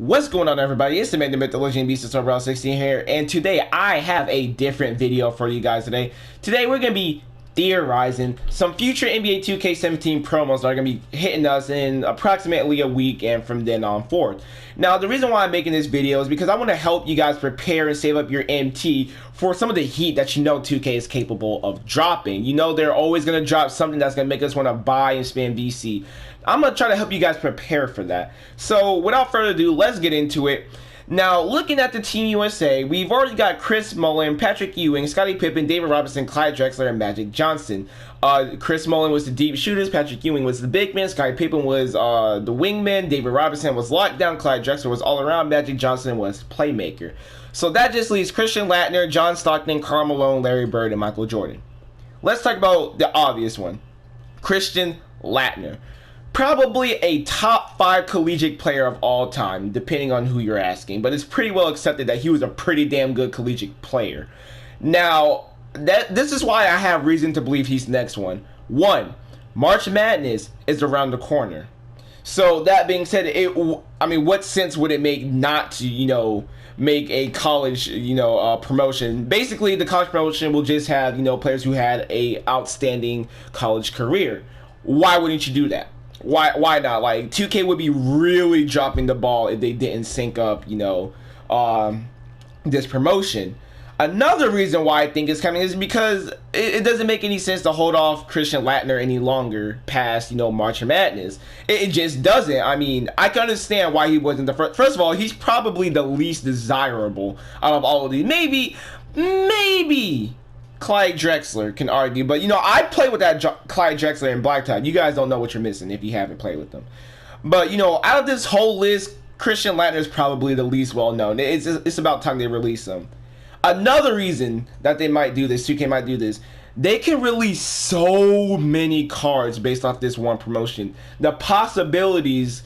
What's going on, everybody? It's the man, the myth, the legend, beast, of Route 16 here, and today I have a different video for you guys today. Today we're going to be theorizing some future NBA 2K17 promos that are going to be hitting us in approximately a week and from then on forward. Now, the reason why I'm making this video is because I want to help you guys prepare and save up your MT for some of the heat that you know 2K is capable of dropping. You know they're always going to drop something that's going to make us want to buy and spend VC. I'm going to try to help you guys prepare for that. So without further ado, let's get into it. Now, looking at the Team USA, we've already got Chris Mullin, Patrick Ewing, Scottie Pippen, David Robinson, Clyde Drexler, and Magic Johnson. Chris Mullin was the deep shooters, Patrick Ewing was the big man, Scottie Pippen was the wingman, David Robinson was lockdown, Clyde Drexler was all around, Magic Johnson was playmaker. So that just leaves Christian Laettner, John Stockton, Karl Malone, Larry Bird, and Michael Jordan. Let's talk about the obvious one, Christian Laettner. Probably a top 5 collegiate player of all time, depending on who you're asking. But it's pretty well accepted that he was a pretty damn good collegiate player. Now, this is why I have reason to believe he's the next one. One, March Madness is around the corner. So that being said, what sense would it make not to, make a college, promotion? Basically, the college promotion will just have, players who had a outstanding college career. Why wouldn't you do that? Why not? Like, 2K would be really dropping the ball if they didn't sync up, this promotion. Another reason why I think it's coming is because it doesn't make any sense to hold off Christian Laettner any longer past, March Madness. It just doesn't. I mean, I can understand why he wasn't the first. First of all, he's probably the least desirable out of all of these. Maybe Clyde Drexler can argue, but I play with that Clyde Drexler in Black Tie. You guys don't know what you're missing if you haven't played with them. But out of this whole list, Christian Laettner is probably the least well known. It's about time they release him. Another reason that they might do this, 2K might do this, they can release so many cards based off this one promotion. The possibilities,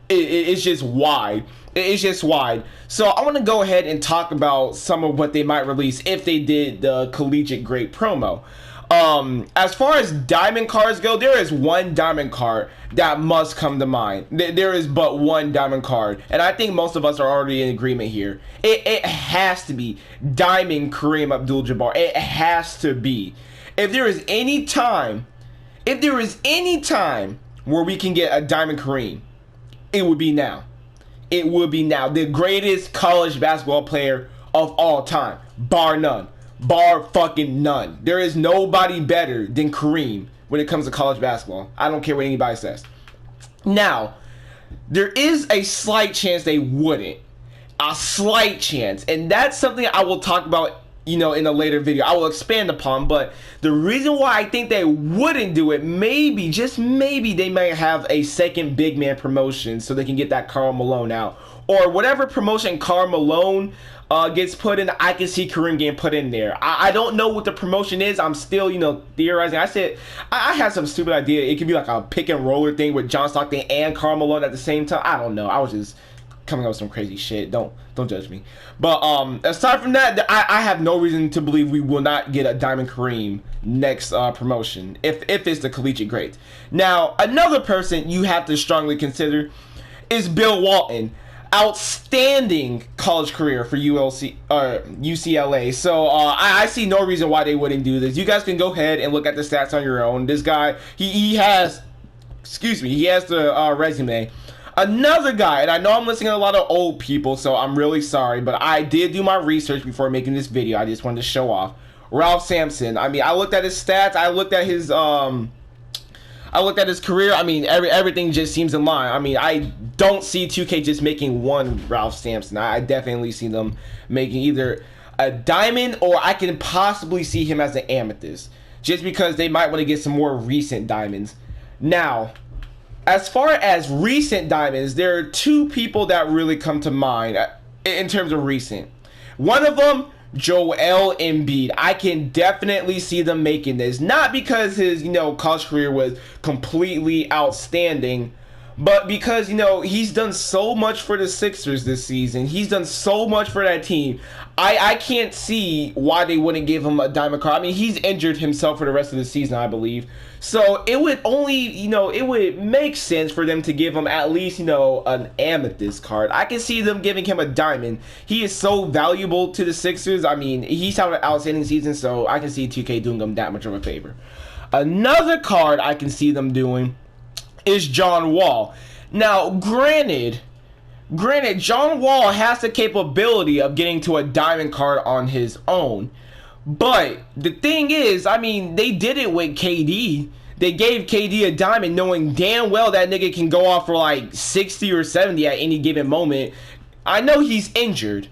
it's just wide. It's just wide. So I want to go ahead and talk about some of what they might release if they did the collegiate great promo. As far as diamond cards go, there is one diamond card that must come to mind. There is but one diamond card, and I think most of us are already in agreement here. It has to be Diamond Kareem Abdul-Jabbar. It has to be. If there is any time where we can get a Diamond Kareem, it would be now. It would be now. The greatest college basketball player of all time, bar none. Bar fucking none. There is nobody better than Kareem when it comes to college basketball. I don't care what anybody says. Now, there is a slight chance they wouldn't. A slight chance. And that's something I will talk about, in a later video. I will expand upon, but the reason why I think they wouldn't do it, maybe, just maybe, they might have a second big man promotion so they can get that Karl Malone out. Or whatever promotion Karl Malone gets put in, I can see Kareem getting put in there. I don't know what the promotion is. I'm still, theorizing. I had some stupid idea. It could be like a pick and roller thing with John Stockton and Karl Malone at the same time. I don't know. I was just coming up with some crazy shit. Don't judge me. But aside from that, I have no reason to believe we will not get a Diamond Kareem next promotion if it's the collegiate great. Now, another person you have to strongly consider is Bill Walton. Outstanding college career for UCLA. So I see no reason why they wouldn't do this. You guys can go ahead and look at the stats on your own. This guy, he has the resume. Another guy, and I know I'm listening to a lot of old people, so I'm really sorry, but I did do my research before making this video. I just wanted to show off. Ralph Sampson. I mean, I looked at his stats. I looked at his career. I mean, everything just seems in line. I mean, I don't see 2K just making one Ralph Sampson. I definitely see them making either a diamond, or I can possibly see him as an amethyst, just because they might want to get some more recent diamonds. Now, as far as recent diamonds, there are two people that really come to mind in terms of recent. One of them, Joel Embiid. I can definitely see them making this. Not because his, college career was completely outstanding, But because, you know, he's done so much for the Sixers this season, he's done so much for that team, I can't see why they wouldn't give him a diamond card. I mean, he's injured himself for the rest of the season, I believe. So it would only, you know, it would make sense for them to give him at least, you know, an amethyst card. I can see them giving him a diamond. He is so valuable to the Sixers. I mean, he's having an outstanding season, so I can see 2K doing him that much of a favor. Another card I can see them doing is John Wall. Now, granted, John Wall has the capability of getting to a diamond card on his own. But the thing is, I mean, they did it with KD. They gave KD a diamond knowing damn well that nigga can go off for like 60 or 70 at any given moment. I know he's injured.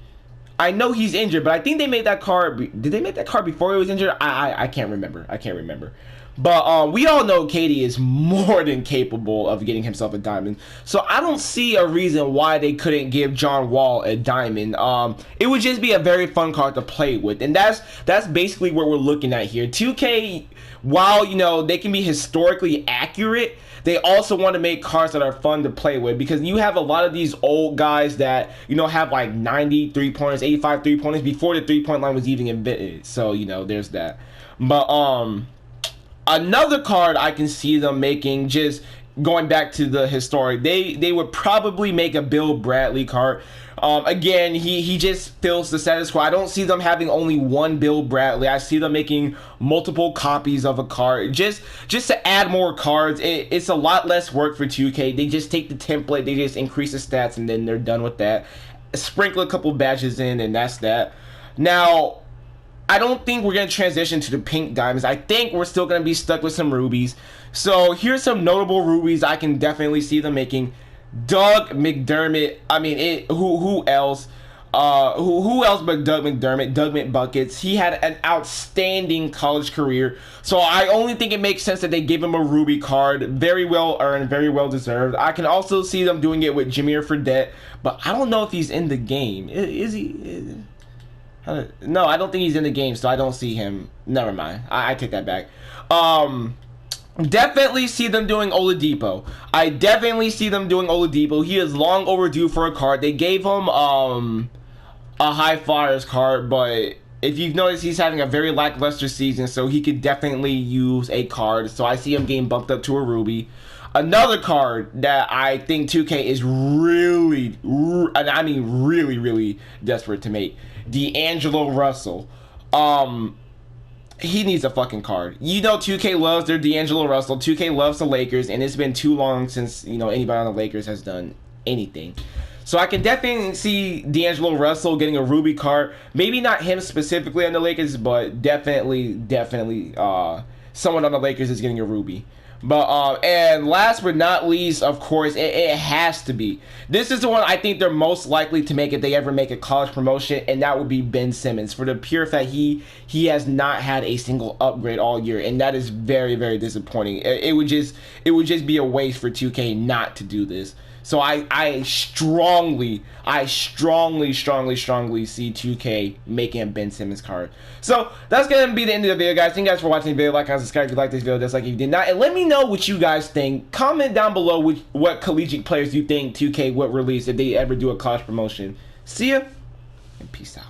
But I think they made that card. Did they make that card before he was injured? I can't remember. But we all know KD is more than capable of getting himself a diamond. So I don't see a reason why they couldn't give John Wall a diamond. It would just be a very fun card to play with. And that's basically what we're looking at here. 2K, while, you know, they can be historically accurate, they also want to make cards that are fun to play with, because you have a lot of these old guys that, you know, have like 90 3-pointers, 85 3-pointers before the 3-point line was even invented. So, you know, there's that. But another card I can see them making, just going back to the historic, they would probably make a Bill Bradley card. Again, he just fills the status quo. I don't see them having only one Bill Bradley. I see them making multiple copies of a card, just to add more cards. It's a lot less work for 2K. They just take the template, they just increase the stats, and then they're done with that. Sprinkle a couple badges in, and that's that. Now, I don't think we're going to transition to the pink diamonds. I think we're still going to be stuck with some rubies. So here's some notable rubies I can definitely see them making. Doug McDermott. I mean, who else? Who else but Doug McDermott? Doug McBuckets. He had an outstanding college career. So I only think it makes sense that they give him a ruby card. Very well earned, very well deserved. I can also see them doing it with Jameer Fredette, but I don't know if he's in the game. Is he? No, I don't think he's in the game, so I don't see him. Never mind. I take that back. Definitely see them doing Oladipo. I definitely see them doing Oladipo. He is long overdue for a card. They gave him a High Flyers card, but if you've noticed, he's having a very lackluster season, so he could definitely use a card. So I see him getting bumped up to a ruby. Another card that I think 2K is really, I mean really desperate to make, D'Angelo Russell. He needs a fucking card. You know 2K loves their D'Angelo Russell. 2K loves the Lakers, and it's been too long since, you know, anybody on the Lakers has done anything. So I can definitely see D'Angelo Russell getting a ruby card. Maybe not him specifically on the Lakers, but definitely someone on the Lakers is getting a ruby. But and last but not least, of course, it has to be. This is the one I think they're most likely to make if they ever make a college promotion, and that would be Ben Simmons, for the pure fact he has not had a single upgrade all year, and that is very disappointing. It would just be a waste for 2K not to do this. So I strongly see 2K making a Ben Simmons card. So that's going to be the end of the video, guys. Thank you guys for watching the video. Like and subscribe if you like this video, just like if you did not. And let me know what you guys think. Comment down below what collegiate players you think 2K would release if they ever do a college promotion. See ya, and peace out.